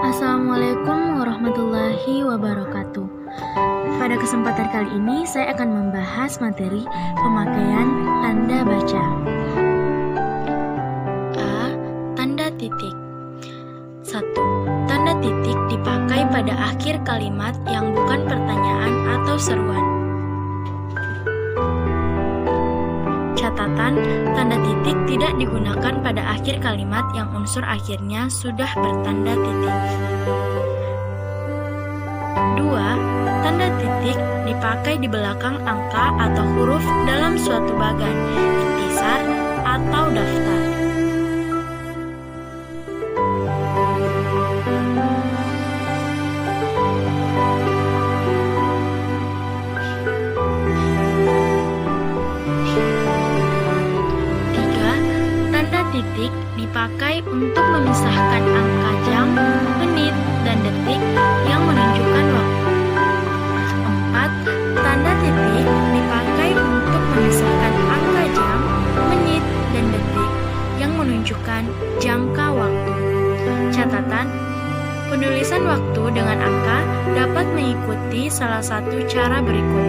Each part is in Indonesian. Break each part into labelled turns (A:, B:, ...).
A: Assalamualaikum warahmatullahi wabarakatuh. Pada kesempatan kali ini saya akan membahas materi pemakaian tanda baca. A. Tanda titik. 1. Tanda titik dipakai pada akhir kalimat yang bukan pertanyaan atau seruan. Catatan, tanda titik tidak digunakan pada akhir kalimat yang unsur akhirnya sudah bertanda titik. 2. Tanda titik dipakai di belakang angka atau huruf dalam suatu bagan, intisar, atau daftar. 3. Tanda titik dipakai untuk memisahkan angka jam, menit, dan detik yang menunjukkan waktu. 4. Tanda titik dipakai untuk memisahkan angka jam, menit, dan detik yang menunjukkan jangka waktu. Catatan, penulisan waktu dengan angka dapat mengikuti salah satu cara berikut.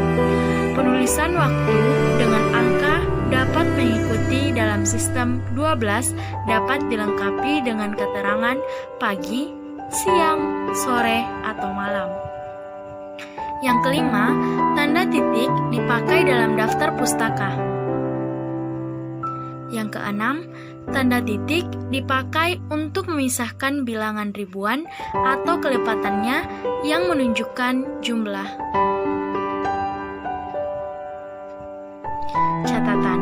A: Penulisan waktu dengan angka dapat mengikuti dalam sistem 12 dapat dilengkapi dengan keterangan pagi, siang, sore, atau malam. Yang kelima, tanda titik dipakai dalam daftar pustaka. Yang keenam, tanda titik dipakai untuk memisahkan bilangan ribuan atau kelipatannya yang menunjukkan jumlah. Catatan,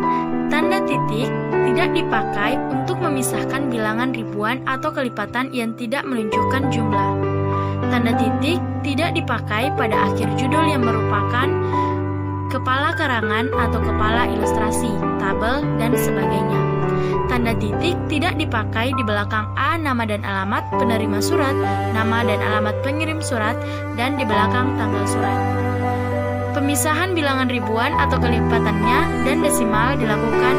A: tanda titik tidak dipakai untuk memisahkan bilangan ribuan atau kelipatan yang tidak menunjukkan jumlah. Tanda titik tidak dipakai pada akhir judul yang merupakan kepala karangan atau kepala ilustrasi, tabel, dan sebagainya. Tanda titik tidak dipakai di belakang A nama dan alamat penerima surat, nama dan alamat pengirim surat, dan di belakang tanggal surat. Pemisahan bilangan ribuan atau kelipatannya dan desimal dilakukan.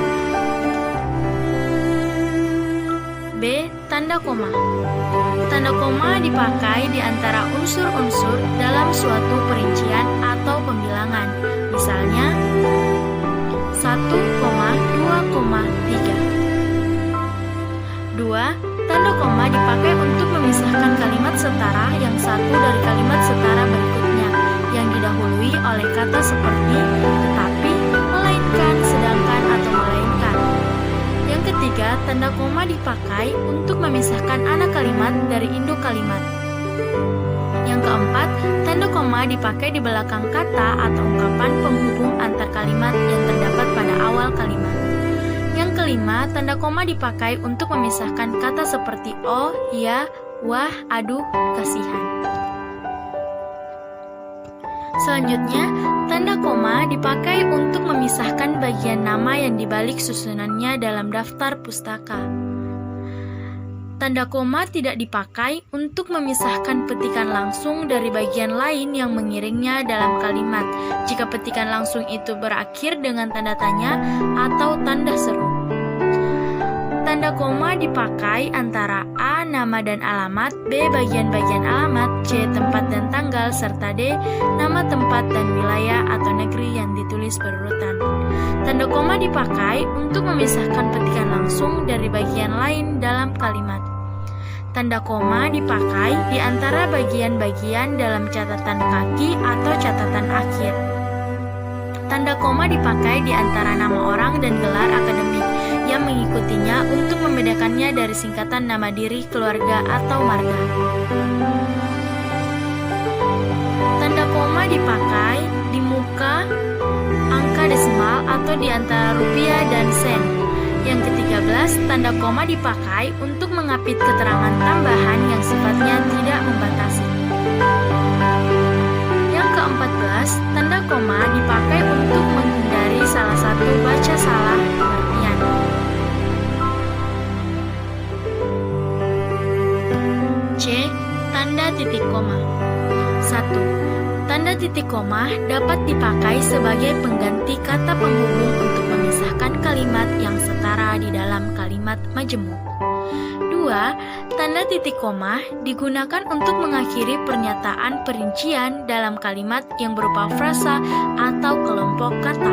A: B. Tanda koma. Tanda koma dipakai di antara unsur-unsur dalam suatu perincian atau pembilangan. Misalnya 1,2,3. 2. Tanda koma dipakai untuk memisahkan kalimat setara yang satu dari kalimat setara berikutnya yang didahului oleh kata seperti tetapi, melainkan, sedangkan, atau melainkan. Yang ketiga, tanda koma dipakai untuk memisahkan anak kalimat dari induk kalimat. Yang keempat, tanda koma dipakai di belakang kata atau ungkapan penghubung antar kalimat yang terdapat pada awal kalimat. Yang kelima, tanda koma dipakai untuk memisahkan kata seperti oh, ya, wah, aduh, kasihan. Selanjutnya, tanda koma dipakai untuk memisahkan bagian nama yang dibalik susunannya dalam daftar pustaka. Tanda koma tidak dipakai untuk memisahkan petikan langsung dari bagian lain yang mengiringnya dalam kalimat jika petikan langsung itu berakhir dengan tanda tanya atau tanda seru. Tanda koma dipakai antara A. Nama dan alamat, B. Bagian-bagian alamat, C. Tempat dan tanggal, serta D. Nama tempat dan wilayah atau negeri yang ditulis berurutan. Tanda koma dipakai untuk memisahkan petikan langsung dari bagian lain dalam kalimat. Tanda koma dipakai di antara bagian-bagian dalam catatan kaki atau catatan akhir. Tanda koma dipakai di antara nama orang dan gelar akademik yang mengikutinya untuk membedakannya dari singkatan nama diri, keluarga, atau marga. Tanda koma dipakai di muka angka desimal atau di antara rupiah dan sen. Yang ke-13, tanda koma dipakai untuk mengapit keterangan tambahan yang sifatnya tidak membatasi. Yang ke-14, tanda koma dipakai untuk menghindari salah satu baca salah pengertian. C. Tanda titik koma. 1. Tanda titik koma dapat dipakai sebagai pengganti kata penghubung untuk memisahkan kalimat yang setara di dalam kalimat majemuk. 2. kedua, tanda titik koma digunakan untuk mengakhiri pernyataan perincian dalam kalimat yang berupa frasa atau kelompok kata.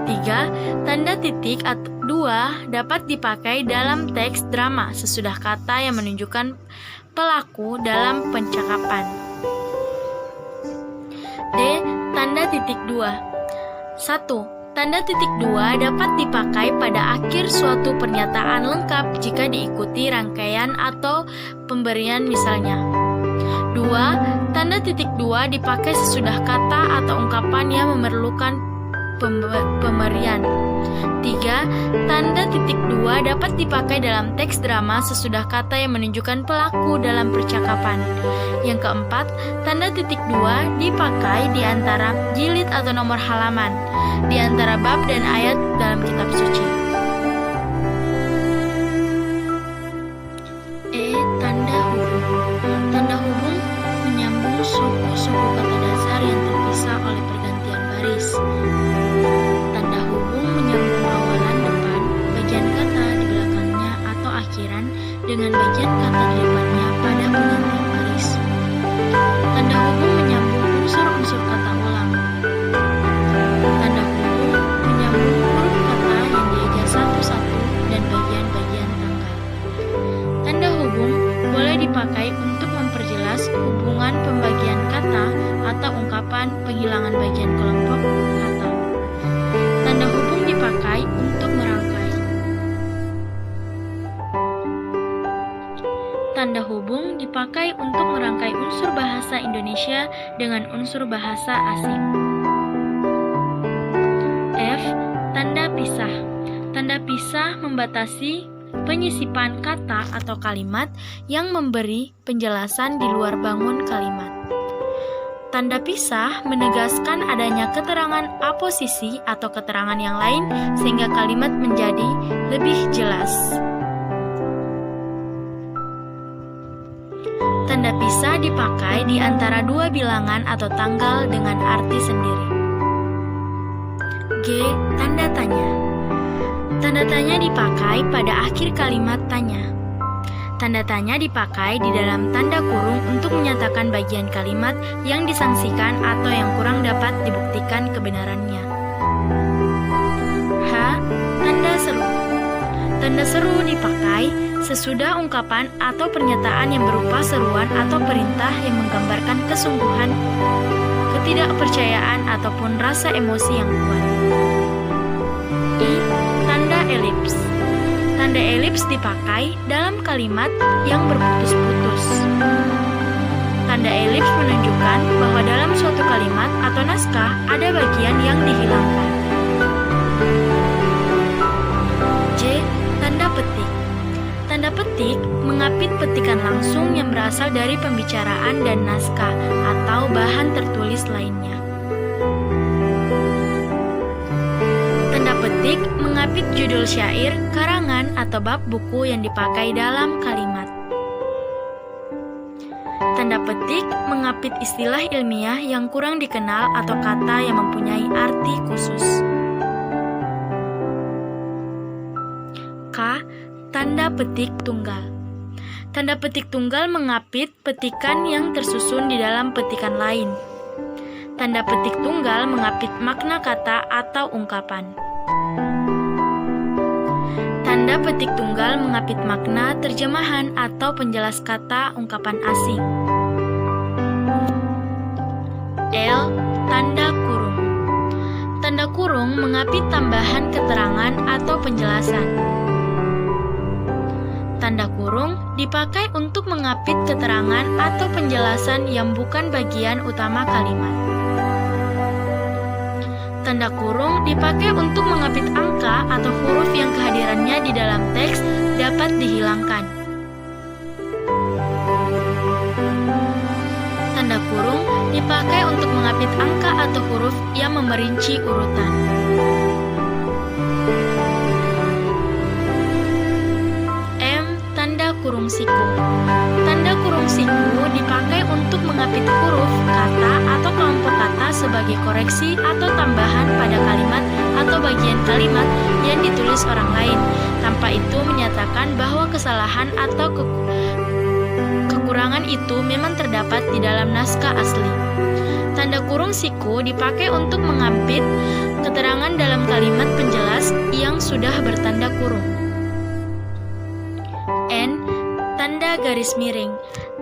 A: 3. Tanda titik atau 2 dapat dipakai dalam teks drama sesudah kata yang menunjukkan pelaku dalam pencakapan. D. Tanda titik 2. 1. Tanda titik 2 dapat dipakai pada akhir suatu pernyataan lengkap jika diikuti rangkaian atau pemberian misalnya. 2. Tanda titik 2 dipakai sesudah kata atau ungkapan yang memerlukan pemberian. 3. Tanda titik 2 dapat dipakai dalam teks drama sesudah kata yang menunjukkan pelaku dalam percakapan. Yang keempat, tanda titik 2 dipakai di antara jilid atau nomor halaman, di antara bab dan ayat dalam kitab suci. E. Tanda hubung. Tanda hubung menyambung suku-suku kata dasar yang terpisah oleh pergantian baris. Tanda hubung menyambung awalan depan, bagian kata di belakangnya atau akhiran dengan bagian kata di depannya pada pergantian baris. Tanda hubung menyambung unsur-unsur kata ulang. Tanda hubung menyambung huruf kata yang dieja satu-satu dan bagian-bagian tanggal. Tanda hubung boleh dipakai untuk memperjelas hubungan pembagian kata atau ungkapan penghilangan bagian kelompok kata. Tanda hubung dipakai untuk merangkai. Tanda hubung dipakai untuk merangkai unsur bahasa Indonesia dengan unsur bahasa asing. F. Tanda pisah. Tanda pisah membatasi penyisipan kata atau kalimat yang memberi penjelasan di luar bangun kalimat. Tanda pisah menegaskan adanya keterangan aposisi atau keterangan yang lain sehingga kalimat menjadi lebih jelas. Tanda pisah dipakai di antara dua bilangan atau tanggal dengan arti sendiri. G. Tanda tanya. Tanda tanya dipakai pada akhir kalimat tanya. Tanda tanya dipakai di dalam tanda kurung untuk menyatakan bagian kalimat yang disangsikan atau yang kurang dapat dibuktikan kebenarannya. H. Tanda seru. Tanda seru dipakai sesudah ungkapan atau pernyataan yang berupa seruan atau perintah yang menggambarkan kesungguhan, ketidakpercayaan ataupun rasa emosi yang kuat. I. Tanda elips. Tanda elips dipakai dalam kalimat yang berputus-putus. Tanda elips menunjukkan bahwa dalam suatu kalimat atau naskah ada bagian yang dihilangkan. J. Tanda petik. Tanda petik mengapit petikan langsung yang berasal dari pembicaraan dan naskah atau bahan tertulis lainnya. Tanda petik mengapit judul syair, karangan, atau bab buku yang dipakai dalam kalimat. Tanda petik mengapit istilah ilmiah yang kurang dikenal atau kata yang mempunyai arti khusus. K. Tanda petik tunggal. Tanda petik tunggal mengapit petikan yang tersusun di dalam petikan lain. Tanda petik tunggal mengapit makna kata atau ungkapan. Tanda petik tunggal mengapit makna terjemahan atau penjelas kata ungkapan asing. L. Tanda kurung. Tanda kurung mengapit tambahan keterangan atau penjelasan. Tanda kurung dipakai untuk mengapit keterangan atau penjelasan yang bukan bagian utama kalimat. Tanda kurung dipakai untuk mengapit angka atau huruf yang kehadirannya di dalam teks dapat dihilangkan. Tanda kurung dipakai untuk mengapit angka atau huruf yang memerinci urutan. M. Tanda kurung siku. Tanda kurung siku dipakai untuk mengapit huruf, kata, atau kelompok kata sebagai koreksi atau tambahan pada kalimat atau bagian kalimat yang ditulis orang lain, tanpa itu menyatakan bahwa kesalahan atau kekurangan itu memang terdapat di dalam naskah asli. Tanda kurung siku dipakai untuk mengampit keterangan dalam kalimat penjelas yang sudah bertanda kurung. N. Tanda garis miring.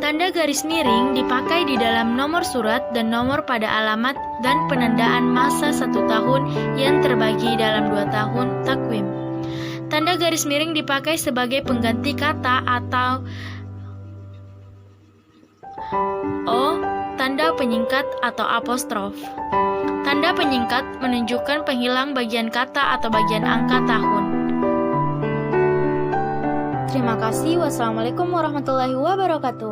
A: Tanda garis miring dipakai di dalam nomor surat dan nomor pada alamat dan penandaan masa 1 tahun yang terbagi dalam 2 tahun takwim. Tanda garis miring dipakai sebagai pengganti kata atau O, tanda penyingkat atau apostrof. Tanda penyingkat menunjukkan penghilang bagian kata atau bagian angka tahun. Terima kasih. Wassalamualaikum warahmatullahi wabarakatuh.